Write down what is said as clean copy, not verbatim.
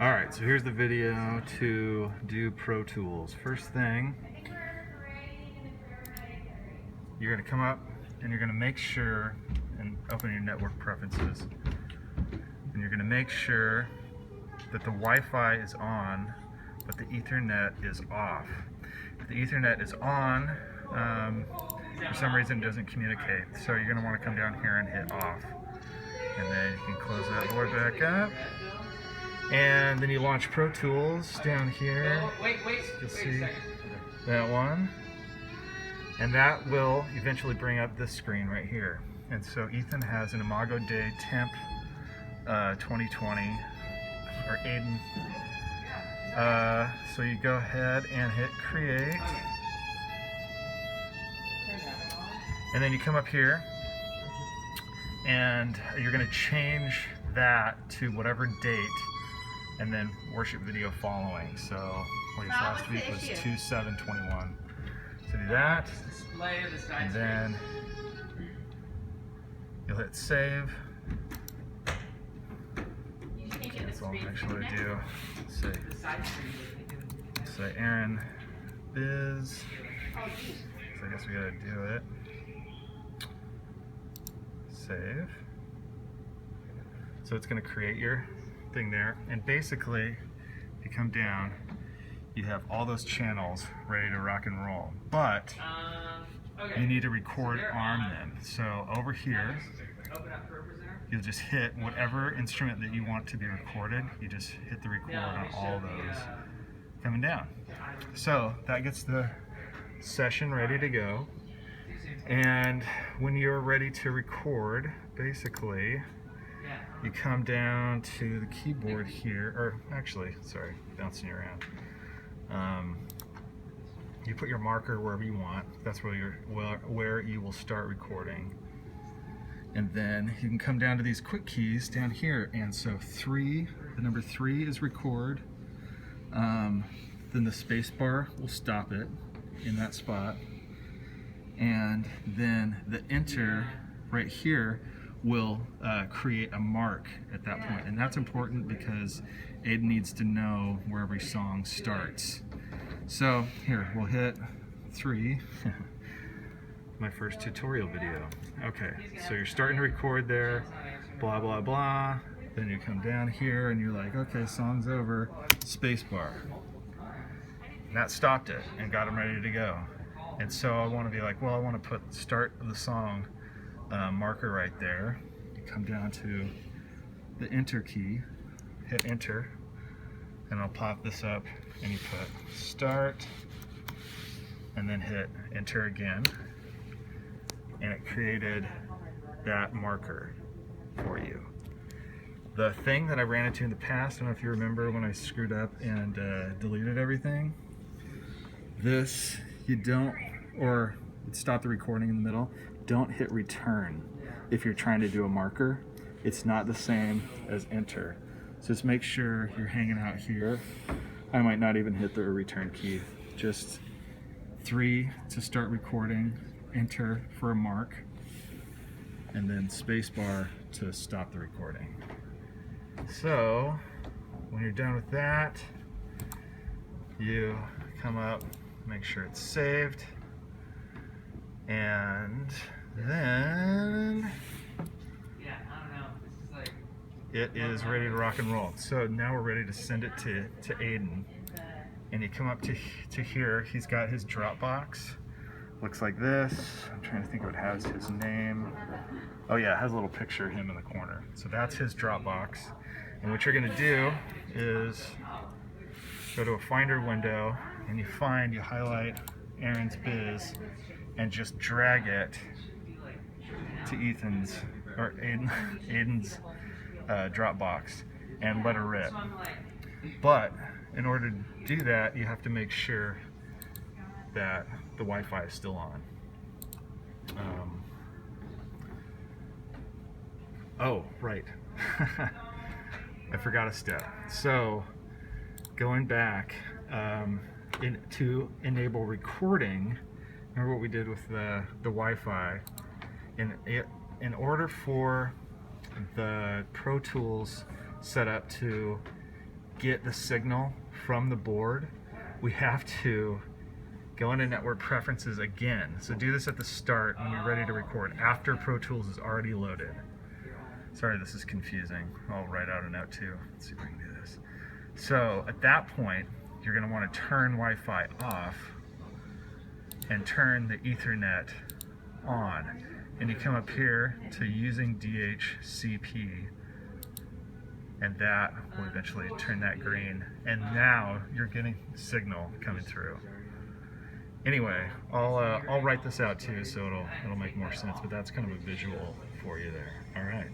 Alright, so here's the video to do Pro Tools. First thing, you're going to come up and you're going to make sure and open your network preferences. And you're going to make sure that the Wi-Fi is on, but the Ethernet is off. If the Ethernet is on, for some reason it doesn't communicate. So you're going to want to come down here and hit off. And then you can close that board back up. And then you launch Pro Tools down here. You'll see that one. And that will eventually bring up this screen right here. And so Ethan has an ImagoDei Temp 2020, or Aiden. So you go ahead and hit create. And then you come up here and you're going to change that to whatever date and then worship video following. So what last week was 2/7/21. So do that, and then you'll hit save. That's all actually do. Say Aaron Biz. So I guess we gotta do it. Save. So it's gonna create your thing there, and basically if you come down, you have all those channels ready to rock and roll, but you need to record arm them. So over here you'll just hit whatever instrument that you want to be recorded. You just hit the record on all those coming down. So that gets the session ready to go, and when you're ready to record, basically you come down to the keyboard here, or actually, sorry, bouncing you around. You put your marker wherever you want. That's where you will start recording. And then you can come down to these quick keys down here. And so the number 3 is record. Then the space bar will stop it in that spot. And then the enter right here will create a mark at that point. And that's important because Aiden needs to know where every song starts. So here, we'll hit 3. My first tutorial video. Okay, so you're starting to record there, blah, blah, blah. Then you come down here and you're like, okay, song's over, space bar. And that stopped it and got them ready to go. And so I want to be like, well, I want to put start of the song marker right there. You come down to the enter key, hit enter, and I'll pop this up, and you put start, and then hit enter again, and it created that marker for you. The thing that I ran into in the past, I don't know if you remember when I screwed up and deleted everything, this, you don't, or stop the recording in the middle, don't hit return if you're trying to do a marker. It's not the same as enter. So just make sure you're hanging out here. I might not even hit the return key. Just 3 to start recording, enter for a mark, and then spacebar to stop the recording. So when you're done with that, you come up, make sure it's saved, and then it is ready to rock and roll. So now we're ready to send it to Aiden. And you come up to here, he's got his Dropbox. Looks like this. I'm trying to think if it has his name. Oh yeah, it has a little picture of him in the corner. So that's his Dropbox. And what you're gonna do is go to a Finder window, and you highlight Aaron's Biz, and just drag it to Aiden's Dropbox and let her rip. But in order to do that, you have to make sure that the Wi-Fi is still on. Oh, right. I forgot a step. So going back to enable recording, remember what we did with the Wi-Fi? In order for the Pro Tools setup to get the signal from the board, we have to go into network preferences again. So do this at the start when you're ready to record, after Pro Tools is already loaded. Sorry, this is confusing. I'll write out a note too. Let's see if we can do this. So at that point, you're going to want to turn Wi-Fi off and turn the Ethernet on. And you come up here to Using DHCP, and that will eventually turn that green. And now you're getting signal coming through. Anyway, I'll write this out too, so it'll make more sense. But that's kind of a visual for you there. All right.